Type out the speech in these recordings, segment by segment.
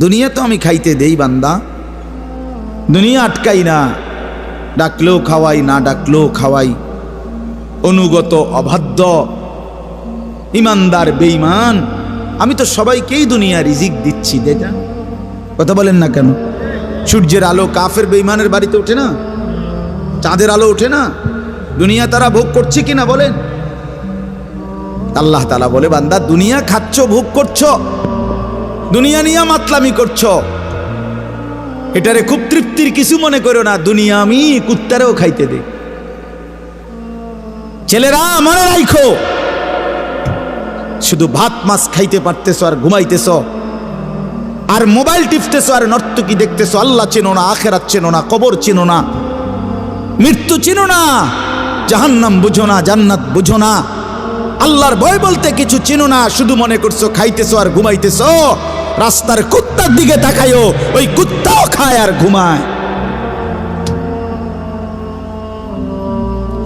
দুনিয়া তো আমি খাইতে দেই বান্দা, দুনিয়া আটকাই না, ডাকলেও খাওয়াই, না ডাকলেও খাওয়াই। অনুগত, অবাধ্য, ইমানদার, বেঈমান, আমি তো সবাইকেই দুনিয়া রিজিক দিচ্ছি। দেটা কথা বলেন না কেন? সূর্যের আলো কাফের বেঈমানের বাড়িতে ওঠে না? চাঁদের আলো ওঠে না? দুনিয়া তারা ভোগ করছে কিনা বলেন? আল্লাহ তাআলা বলে, বান্দা দুনিয়া খাচ্ছ, ভোগ করছো, দুনিয়া নিয়ে মাতলামি করছো, এটারে খুব তৃপ্তির কিছু মনে করো না। দুনিয়া আমি কুত্তারেও খাইতে দেই। ছেলেরা মনে রাখো, শুধু ভাত মাছ খাইতে পারতেছো আর ঘুমাইতেছো, আর মোবাইল টিপতেছো, আর নর্তকী দেখতেছো। আল্লাহ চেনো না, আখিরাত চেনো না, কবর চেনো না, মৃত্যু চেনো না, জাহান্নাম বুঝো না, জান্নাত বুঝো না, আল্লাহর ভয় বলতে কিছু চেনো না। শুধু মনে করছো খাইতেছো আর ঘুমাইতেছো। রাস্তার কুত্তার দিকে তাকায়ও, ওই কুত্তাও খায় আর ঘুমায়,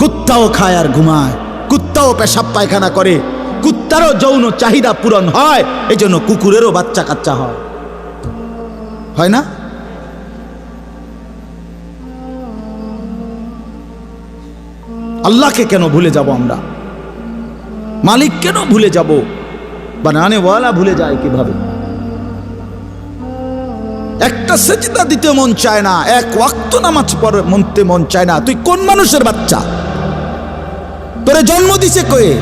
কুত্তাও খায় আর ঘুমায়, কুত্তাও পেশাব পায়খানা করে, কুত্তারও যৌন চাহিদা পূরণ হয়, এই জন্য কুকুরেরও বাচ্চা কাচ্চা হয়, হয় না? আল্লাহকে কেন ভুলে যাব আমরা? মালিক কেন ভুলে যাব? বানানেওয়ালা ভুলে যায় কিভাবে? একটা সেজদা দিতে মন চায় না, এক ওয়াক্ত নামাজ পড়তে মন চায় না। তুই কোন মানুষের বাচ্চা? তোরে জন্ম দিছে কয়ে?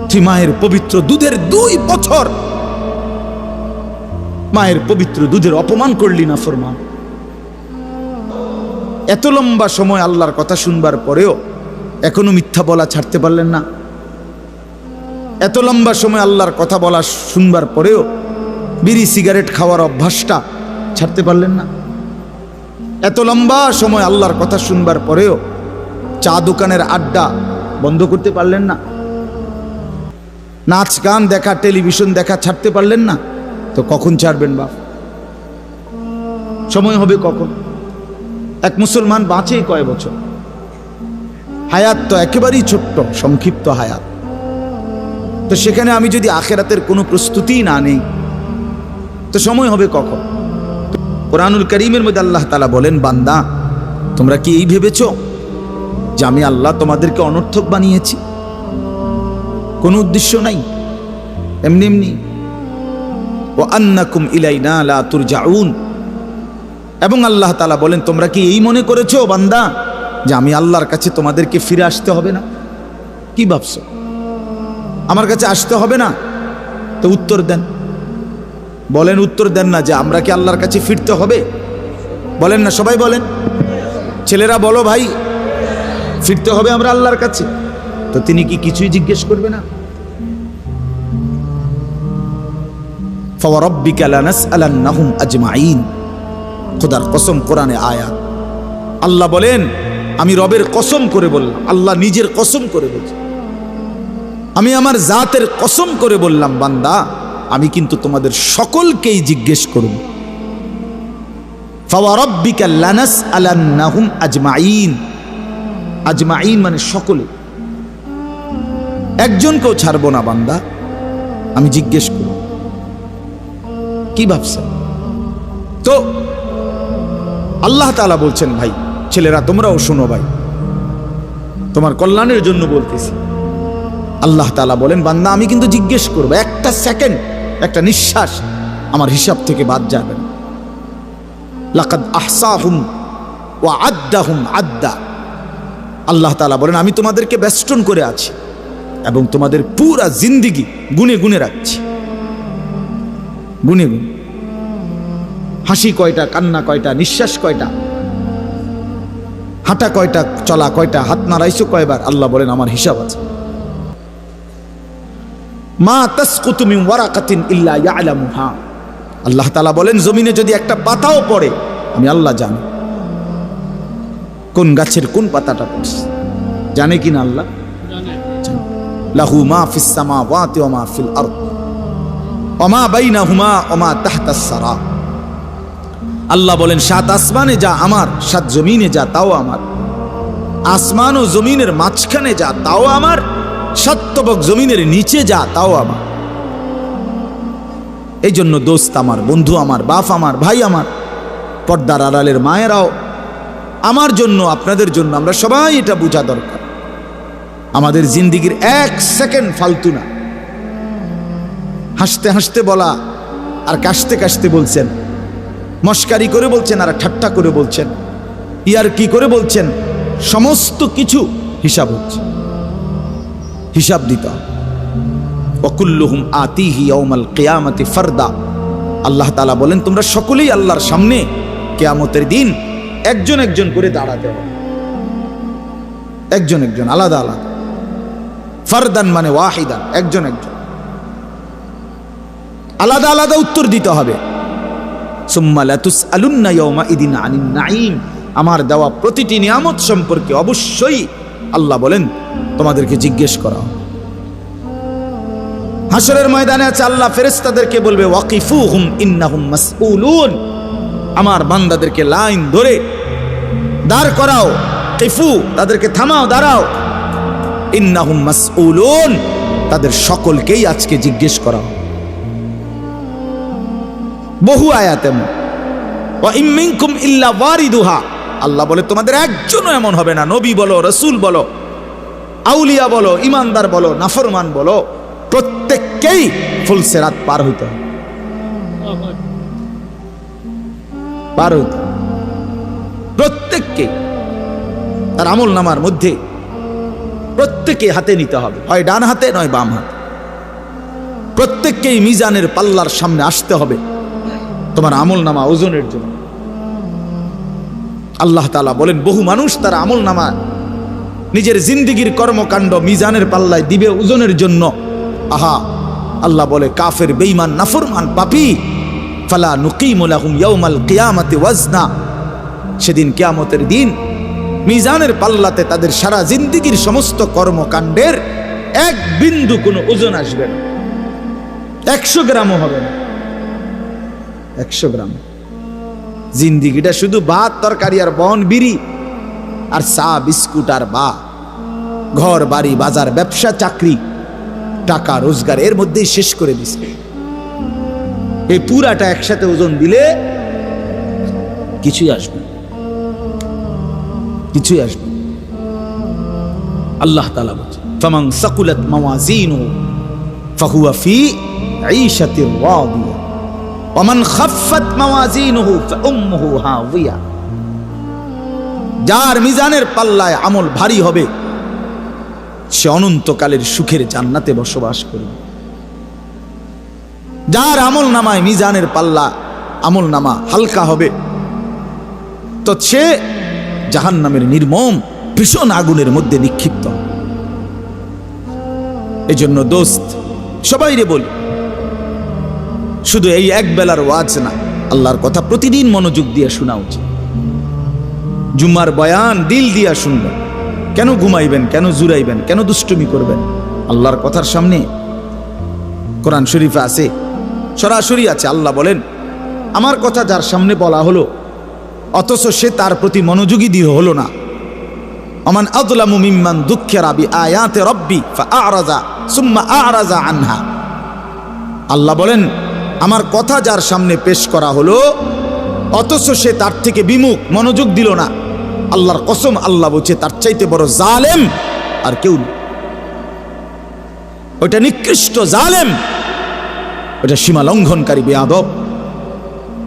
তুই মায়ের পবিত্র দুধের 2 বছর মায়ের পবিত্র দুধের অপমান করলি না ফরমান। এত লম্বা সময় আল্লাহর কথা শুনবার পরেও এখনো মিথ্যা বলা ছাড়তে পারলেন না? এত লম্বা সময় আল্লাহর কথা বলা শুনবার পরেও বিড়ি সিগারেট খাওয়ার অভ্যাসটা ছাড়তে পারলেন না? এত লম্বা সময় আল্লাহর কথা শুনবার পরেও চা দোকানের আড্ডা বন্ধ করতে পারলেন না? নাচ গান দেখা, টেলিভিশন দেখা ছাড়তে পারলেন না? তো কখন ছাড়বেন বাপ? সময় হবে কখন? এক মুসলমান বাঁচে কয় বছর? হায়াত তো একেবারেই ছোট্ট, সংক্ষিপ্ত হায়াত। তো সেখানে আমি যদি আখিরাতের কোনো প্রস্তুতি না নেই, তো সময় হবে কখন? কোরআনুল কারীমের মধ্যে আল্লাহ তাআলা বলেন, বান্দা তোমরা কি এই ভেবেছো যে আমি আল্লাহ তোমাদেরকে অনর্থক বানিয়েছি? কোনো উদ্দেশ্য নাই, এমনি এমনি। ওয়া আন্নাকুম ইলাইনা লা তুরজাউন। এবং আল্লাহ তাআলা বলেন, তোমরা কি এই মনে করেছো বান্দা যে আমি আল্লাহর কাছে তোমাদেরকে ফিরে আসতে হবে না? কি ভাবছো আমার কাছে আসতে হবে না? তো উত্তর দেন, বলেন, উত্তর দেন না যে আমরা কি আল্লাহর কাছে ফিরতে হবে? বলেন না, সবাই বলেন। ছেলেরা বলো ভাই, ফিরতে হবে আমরা আল্লাহর কাছে। তো তিনি কি কিছুই জিজ্ঞেস করবে না? ফাওয়ারাব্বিকা লানাসআলান্নাহুম আজমাইন। খোদার কসম, কোরআনে আয়াত। আল্লাহ বলেন, আমি রবের কসম করে বললাম, আল্লাহ নিজের কসম করে বলছেন, আমি আমার জাতের কসম করে বললাম, বান্দা আমি কিন্তু তোমাদের সকলকেই জিজ্ঞেস করব। ফাওয়ারাব্বিকা লানাসআলান্নাহুম আজমাইন। আজমাইন মানে সকলে, একজনকেও ছাড়বো না বান্দা, আমি জিজ্ঞেস করব। কি ভাবছেন? তো আল্লাহ তাআলা বলছেন, ভাই ছেলেরা তোমরাও শোনো, ভাই তোমার কল্যাণের জন্য বলতেছি। আল্লাহ তাআলা বলেন, বান্দা আমি কিন্তু জিজ্ঞেস করবো, একটা সেকেন্ড, একটা নিঃশ্বাস আমার হিসাব থেকে বাদ যাবে না। লাকাদ আহসাহুম ওয়া আদ্দাহুম আদ্দা। আল্লাহ তাআলা বলেন, আমি তোমাদেরকে বেষ্টন করে আছি এবং তোমাদের পুরা জিন্দেগি গুনে গুনে রাখছি, গুনে গুনে। হাসি কয়টা, কান্না কয়টা, নিঃশ্বাস কয়টা, হাঁটা কয়টা, চলা কয়টা, হাত নাড়াইছো কয়বার, আল্লাহ বলেন আমার হিসাব আছে। মা তাসকুতু মিন ওয়ারাকাতিন ইল্লা ইয়ালামুহা। আল্লাহ তাআলা বলেন, জমিনে যদি একটা পাতাও পড়ে আমি আল্লাহ জানি, কোন গাছের কোন পাতাটা পড়ছে, জানে কিনা আল্লাহ জানে। লাহু মা ফিস সামাওয়াতি ওয়া মা ফিল আরদ ওয়া মা বাইনাহুমা ওয়া মা তাহতাস সারা। আল্লাহ বলেন, 7 আসমানে যা আমার, 7 জমিনে যা তাও আমার, আসমান ও জমিনের মাঝখানে যা তাও আমার, 7 তবক জমিনের নিচে যা তাও আমার। এই জন্য দোস্ত আমার, বন্ধু আমার, বাপ আমার, ভাই আমার, পর্দার আড়ালের মায়েরাও, আমার জন্য, আপনাদের জন্য, আমরা সবাই এটা বোঝা দরকার। আমাদের জিন্দিগির এক সেকেন্ড ফালতু না। হাসতে হাসতে বলা আর কাশতে কাশতে বলছেন, মস্কারি করে বলছেন আর ঠাট্টা করে বলছেন, ইয়ার কি করে বলছেন, সমস্ত কিছু হিসাব হচ্ছে, হিসাব দিতে হবে। ওয়াকুল্লুহুম আতিহি ইয়াউমাল কিয়ামাতি ফারদা। আল্লাহ তাআলা বলেন তোমরা সকলেই আল্লাহর সামনে কিয়ামতের দিন একজন একজন করে দাঁড়াতে হবে, একজন একজন, আলাদা আলাদা। ফারদান মানে ওয়াহিদান, একজন একজন, আলাদা আলাদা উত্তর দিতে হবে। সুম্মা লাতুসআলুন্না ইয়াউমাইদিন আনিন নাঈম। আমার দেওয়া প্রতিটি নিয়ামত সম্পর্কে অবশ্যই আল্লাহ বলেন তোমাদেরকে জিজ্ঞেস করা হবে। হাসরের ময়দানে আছে আল্লাহ ফেরেশতাদেরকে বলবে ওয়াকিফুহুম ইন্নাহুম মাসউলুন। আমার বান্দাদেরকে লাইন ধরে দাঁড় করাও, কিফু, তাদেরকে থামাও, দাঁড়াও। ইন্নাহুম মাসউলুন, তাদের সকলকেই আজকে জিজ্ঞেস করা হবে। বহু আয়াতে ওয়া ইম মিনকুম ইল্লা ওয়ারিদুহা। আল্লাহ বলে তোমাদের একজনও এমন হবে না, নবী বলো, রাসূল বলো, আউলিয়া বলো, ইমানদার বলো, নাফরমান বলো, প্রত্যেককেই ফুলসিরাত পার হইতে হবে, পার হইতে হবে প্রত্যেককে। তার আমল নামার মধ্যে প্রত্যেকে হাতে নিতে হবে, হয় ডান হাতে নয় বাম হাতে। প্রত্যেককেই মিজানের পাল্লার সামনে আসতে হবে তোমার আমল নামা ওজনের জন্য। আল্লাহ তাআলা বলেন বহু মানুষ তার আমল নামা নিজের জিন্দিগির কর্মকাণ্ড মিজানের পাল্লায় দিবে ওজনের জন্য। আহা, আল্লাহ বলে কাফের, বেঈমান, নাফরমান, পাপী, ফালা নুকিমু লাহুম ইয়াউমাল কিয়ামাতি ওয়াজনা। সেদিন কিয়ামতের দিন মিজানের পাল্লাতে তাদের সারা জিন্দিগির সমস্ত কর্মকাণ্ডের এক বিন্দু কোনো ওজন আসবে না, 100 গ্রামও হবে না, 100 গ্রাম। জিন্দিগিটা শুধু ভাত তরকারি আর বন বিড়ি আর চা বিস্কুট আর ঘর বাড়ি বাজার ব্যবসা চাকরি টাকা রোজগার এর মধ্যেই শেষ করে দিছে। এই পুরাটা একসাথে ওজন দিলে কিছুই আসবে, কিছুই আসবে। আল্লাহ তাআলা বলেন ফামান সাকুলাত মাওয়াজিনুহু ফাহুয়া ফি ঈশাতির রাদিয়া ওয়া মান খাফফাত মাওয়াজিনুহু ফাউম্মুহু হাওয়িয়া। যার মিজানের পাল্লায় আমল ভারী হবে সে অনন্তকালের সুখের জান্নাতে বসবাস করবে। যার আমল নামায় মিজানের পাল্লা আমল নামা হালকা হবে তো সে জাহান্নামের নির্মম ভীষণ আগুনের মধ্যে নিক্ষিপ্ত। এই জন্য দোস্ত সবাইরে বলি, শুধু এই এক বেলার ওয়াজ না, আল্লাহর কথা প্রতিদিন মনোযোগ দিয়ে শোনা উচিত। জুম্মার বয়ান দিল দিয়া শুনবেন, কেন ঘুমাইবেন, কেন জুরাইবেন, কেন দুষ্টুমি করবেন? আল্লাহর কথার সামনে কোরআন শরীফে আছে, সরাসরি আছে। আল্লাহ বলেন আমার কথা যার সামনে বলা হলো অথচ সে তার প্রতি মনোযোগী দিয়ে হলো না, আমান আযলামু মিম্মান যুক্কিরা বিআয়াতি রাব্বি ফাআরাযা সুম্মা আ'রাযা আনহা। আল্লাহ বলেন আমার কথা যার সামনে পেশ করা হলো অথচ সে তার থেকে বিমুখ, মনোযোগ দিল না, আল্লাহর কসম আল্লাহ বলছে তার চাইতে বড় জালেম আর কেউ নেই। ওটা নিকৃষ্ট জালেম, ওটা সীমা লঙ্ঘনকারী বেয়াদব,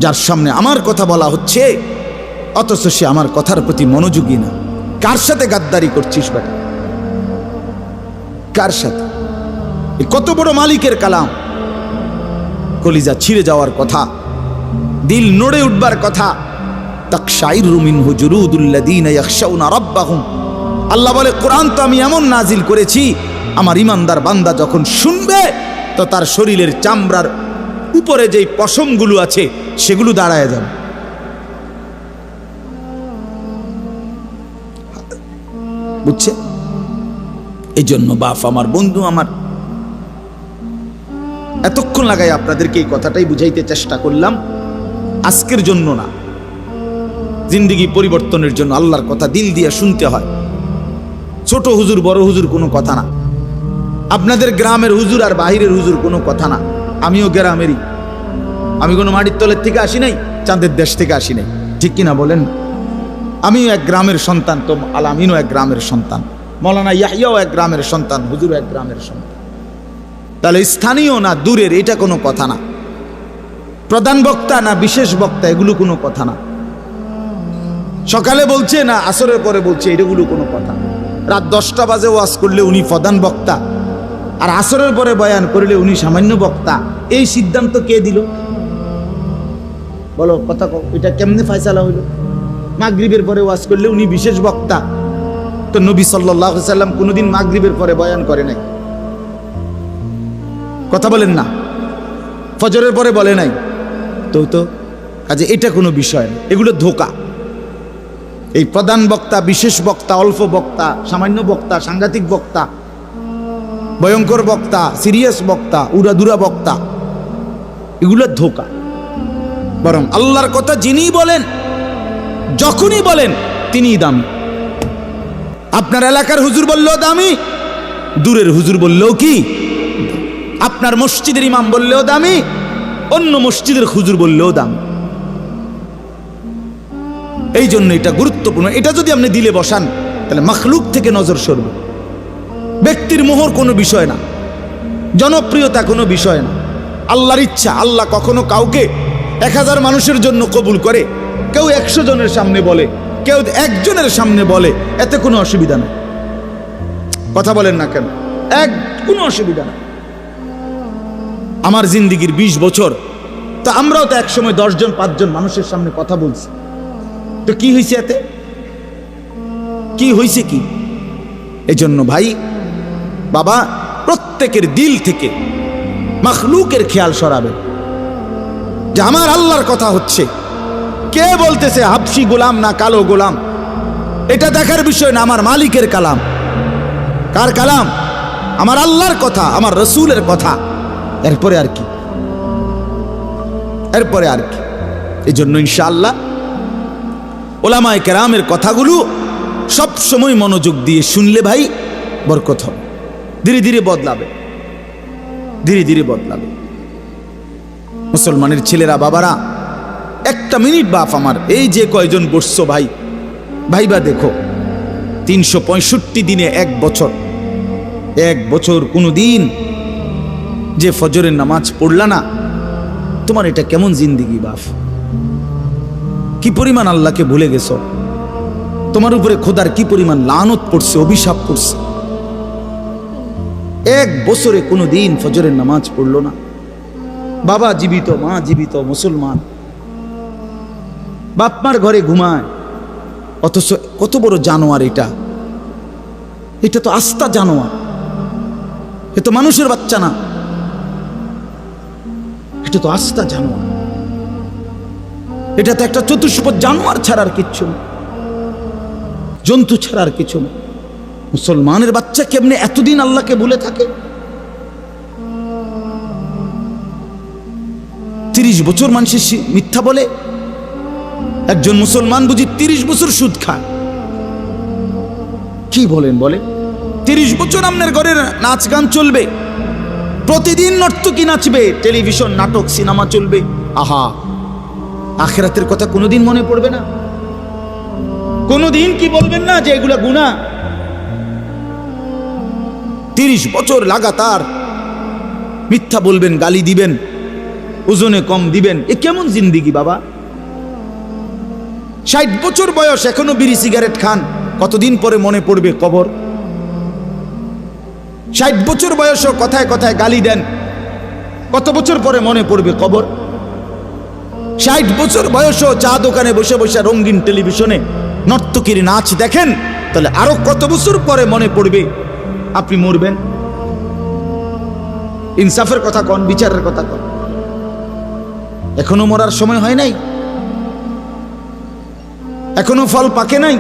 যার সামনে আমার কথা বলা হচ্ছে অথচ সে আমার কথার প্রতি মনোযোগী না। কার সাথে গাদ্দারি করছিস বেটা? কার সাথে? কত বড় মালিকের কালাম, কলিজা ছিঁড়ে যাওয়ার কথা, দিল নড়ে উঠবার কথা। তাকশাইরু মিনহু জুলুদুল্লাযীনা ইয়াখশাউনা রাব্বাহুম। আল্লাহ বলে কোরআন তো আমি এমন নাজিল করেছি আমার ইমানদার বান্দা যখন শুনবে তো তার শরীরের চামড়ার উপরে যেই পশমগুলো আছে সেগুলো দাঁড়ায় যাবে। বুঝছে? এই জন্য বাপ আমার, বন্ধু আমার, এতক্ষণ লাগাই আপনাদেরকে এই কথাটাই বুঝাইতে চেষ্টা করলাম। আজকের জন্য না, জিন্দিগি পরিবর্তনের জন্য আল্লাহর কথা দিল দিয়ে শুনতে হয়। ছোট হুজুর বড় হুজুর কোনো কথা না, আপনাদের গ্রামের হুজুর আর বাহিরের হুজুর কোনো কথা না। আমিও গ্রামেরই, আমি কোনো মাটির তলের থেকে আসি নাই, চাঁদের দেশ থেকে আসি নাই, ঠিক কিনা বলেন? আমিও এক গ্রামের সন্তান, তো আলামিনও এক গ্রামের সন্তান, মৌলানা ইয়াহিয়াও এক গ্রামের সন্তান, হুজুরও এক গ্রামের সন্তান। তাহলে স্থানীয় না দূরের এটা কোনো কথা না, প্রধান বক্তা না বিশেষ বক্তা এগুলো কোনো কথা না, সকালে বলছে না আসরের পরে বলছে এগুলো কোনো কথা। রাত 10টা বাজে ওয়াজ করলে উনি প্রধান বক্তা, আর আসরের পরে বয়ান করলে উনি সামান্য বক্তা, এই সিদ্ধান্ত কে দিল? বলো কথা কও, এটা কেমনে ফয়সালা হইল? মাগরিবের পরে ওয়াজ করলে উনি বিশেষ বক্তা, তো নবী সাল্লাল্লাহু আলাইহি সাল্লাম কোনোদিন মাগরিবের পরে বয়ান করে নাই, কথা বলেন না, ফজরের পরে বলে নাই, তো কাজে এটা কোনো বিষয় না, এগুলো ধোঁকা। এই প্রধান বক্তা, বিশেষ বক্তা, অল্প বক্তা, সামান্য বক্তা, সাংঘাতিক বক্তা, ভয়ঙ্কর বক্তা, সিরিয়াস বক্তা, উড়াদুরা বক্তা, এগুলো ধোঁকা। বরং আল্লাহর কথা যিনি বলেন, যখনই বলেন তিনিই দামি। আপনার এলাকার হুজুর বললেও দামি, দূরের হুজুর বললেও কি, আপনার মসজিদের ইমাম বললেও দামি, অন্য মসজিদের হুজুর বললেও দামি। এই জন্য এটা গুরুত্বপূর্ণ। এটা যদি আপনি দিলে বসান তাহলে মাখলুক থেকে নজর সরবে। ব্যক্তির মোহর কোনো বিষয় না, জনপ্রিয়তা কোনো বিষয় না, আল্লাহর ইচ্ছা। আল্লাহ কখনো কাউকে 1000 মানুষের জন্য কবুল করে, কেউ 100 জনের সামনে বলে, কেউ 1 জনের সামনে বলে, এতে কোনো অসুবিধা নেই। কথা বলেন না কেন? কোনো অসুবিধা নেই। আমার জিন্দিগির 20 বছর, তো আমরাও তো একসময় 10 জন 5 জন মানুষের সামনে কথা বলছি, তো কি হয়েছে এতে? কি হয়েছে কি? এই জন্য ভাই বাবা, প্রত্যেকের দিল থেকে মাখলুকের খেয়াল সরাবে যে আমার আল্লাহর কথা হচ্ছে, কে বলতেছে হাবশি গোলাম না কালো গোলাম, এটা দেখার বিষয় না। আমার মালিকের কালাম। কার কালাম? আমার আল্লাহর কথা, আমার রসুলের কথা। এরপরে আর কি, এরপরে আর কি। এই জন্য ইনশাআল্লাহ ওলামায়ে কেরামের কথাগুলো সব সময় মনোযোগ দিয়ে শুনলে ভাই বরকত হবে। ধীরে ধীরে বদলাবে, ধীরে ধীরে বদলাবে। মুসলমানের ছেলেরা, বাবারা, একটা মিনিট বাপ আমার, এই যে কয়জন বসছো ভাই, ভাইবা দেখো, 365 দিনে 1 বছর, 1 বছর কোনো দিন যে ফজরের নামাজ পড়লা না, তোমার এটা কেমন জিন্দিগি বাপ? কি পরিমাণ আল্লাহকে ভুলে গেছো? তোমার উপরে খোদার কি পরিমাণ লানত পড়ছে, অভিশাপ পড়ছে। 1 বছরে কোনো দিন ফজরের নামাজ পড়লো না। বাবা জীবিত, মা জীবিত, মুসলমান, বাপমার ঘরে ঘুমায়, অথচ কত বড় জানোয়ার এটা! এটা তো আস্তা জানোয়ার, এ তো মানুষের বাচ্চা না, এটা তো আস্তা জানোয়ার। এটা তো একটা চতুষ্পদ জানোয়ার ছাড়ার কিচ্ছু না, জন্তু ছাড়ার কিছু না। মুসলমানের বাচ্চা কেমনে এতদিন আল্লাহকে ভুলে থাকে? 30 বছর মানুষের মিথ্যা বলে, একজন মুসলমান বুঝি 30 বছর সুদ খায়? কি বলেন? বলে 30 বছর আপনার ঘরের নাচ গান চলবে, প্রতিদিন নর্তকী নাচবে, টেলিভিশন নাটক সিনেমা চলবে। আহা, আখিরাতের কথা কোনোদিন মনে পড়বে না? কোনোদিন কি বলবেন না যে এগুলা গুনাহ? 30 বছর লাগাতার মিথ্যা বলবেন, গালি দিবেন, ওজনে কম দিবেন, এ কেমন জিন্দিগি বাবা? 60 বছর বয়স, এখনো বিড়ি সিগারেট খান, কতদিন পরে মনে পড়বে কবর? 60 বছর বয়সও কথায় কথায় গালি দেন, কত বছর পরে মনে পড়বে কবর? 60 বছর বয়সও চা দোকানে বসে বসে রঙিন টেলিভিশনে নর্তকীর নাচ দেখেন, তাহলে আরো কত বছর পরে মনে পড়বে আপনি মরবেন? ইনসাফের কথা কন, বিচারের কথা কন। এখনো মরার সময় হয় নাই, এখনো ফল পাকে নাই,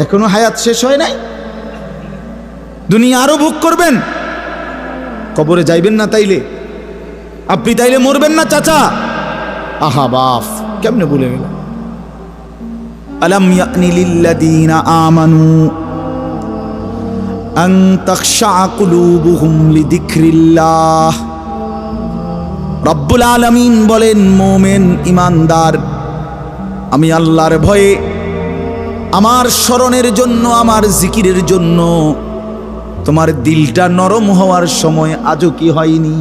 এখনো হায়াত শেষ হয় নাই। দুনিয়া আরো ভোগ করবেন, কবরে যাইবেন না তাইলে? আপনি তাইলে মরবেন না চাচা? আহা বাপ, কেমনে ভুলে গেলাম। আলাম ইয়ানি লিল্লাযীনা আমানু আন তাখশা কুলুবুহুম লিযিকরিল্লাহ রব্বুল আলামিন বলেন, মোমেন ইমানদার, আমি আল্লাহর ভয়ে আমার স্মরণের জন্য, আমার জিকিরের জন্য তোমার দিলটা নরম হওয়ার সময় আজও কি হয়নি?